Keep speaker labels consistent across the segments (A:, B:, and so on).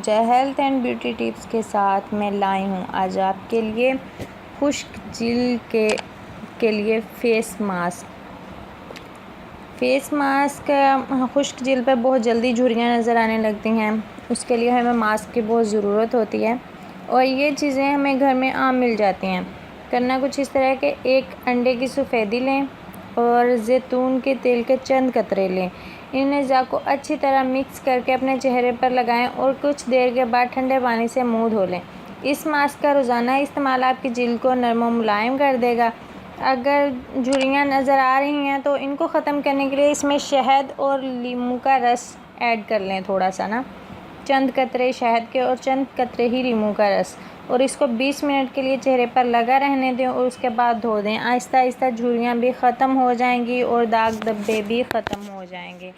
A: जय health and beauty tips के साथ मैं लाई हूँ आज आपके लिए खुश्क जिल्द के लिए फेस मास्क। खुश्क जिल्द पर बहुत जल्दी झुर्रियाँ नज़र आने लगती हैं, उसके लिए हमें मास्क की बहुत ज़रूरत होती है और ये चीज़ें हमें घर में आम मिल जाती हैं। करना कुछ इस तरह के एक अंडे की सफ़ेदी लें और ज़ैतून के तेल के चंद कतरे लें। इन अज़ा को अच्छी तरह मिक्स करके अपने चेहरे पर लगाएं और कुछ देर के बाद ठंडे पानी से मुंह धो लें। इस मास्क का रोज़ाना इस्तेमाल आपकी जिल्द को नरम और मुलायम कर देगा। अगर झुर्रियाँ नज़र आ रही हैं तो इनको ख़त्म करने के लिए इसमें शहद और लीमू का रस ऐड कर लें, थोड़ा सा ना, चंद कतरे शहद के और चंद कतरे ही लीमू का रस, और इसको 20 मिनट के लिए चेहरे पर लगा रहने दें और उसके बाद धो दें। आहिस्ता आहिस्ता झुर्रियाँ भी ख़त्म हो जाएंगी और दाग धब्बे भी ख़त्म हो जाएंगे।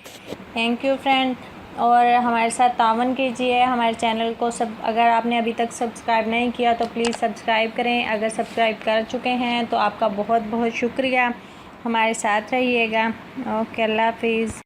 A: थैंक यू फ्रेंड, और हमारे साथ तावन कीजिए। हमारे चैनल को अगर आपने अभी तक सब्सक्राइब नहीं किया तो प्लीज़ सब्सक्राइब करें। अगर सब्सक्राइब कर चुके हैं तो आपका बहुत बहुत शुक्रिया। हमारे साथ रहिएगा। ओके, अल्लाह हाफिज़।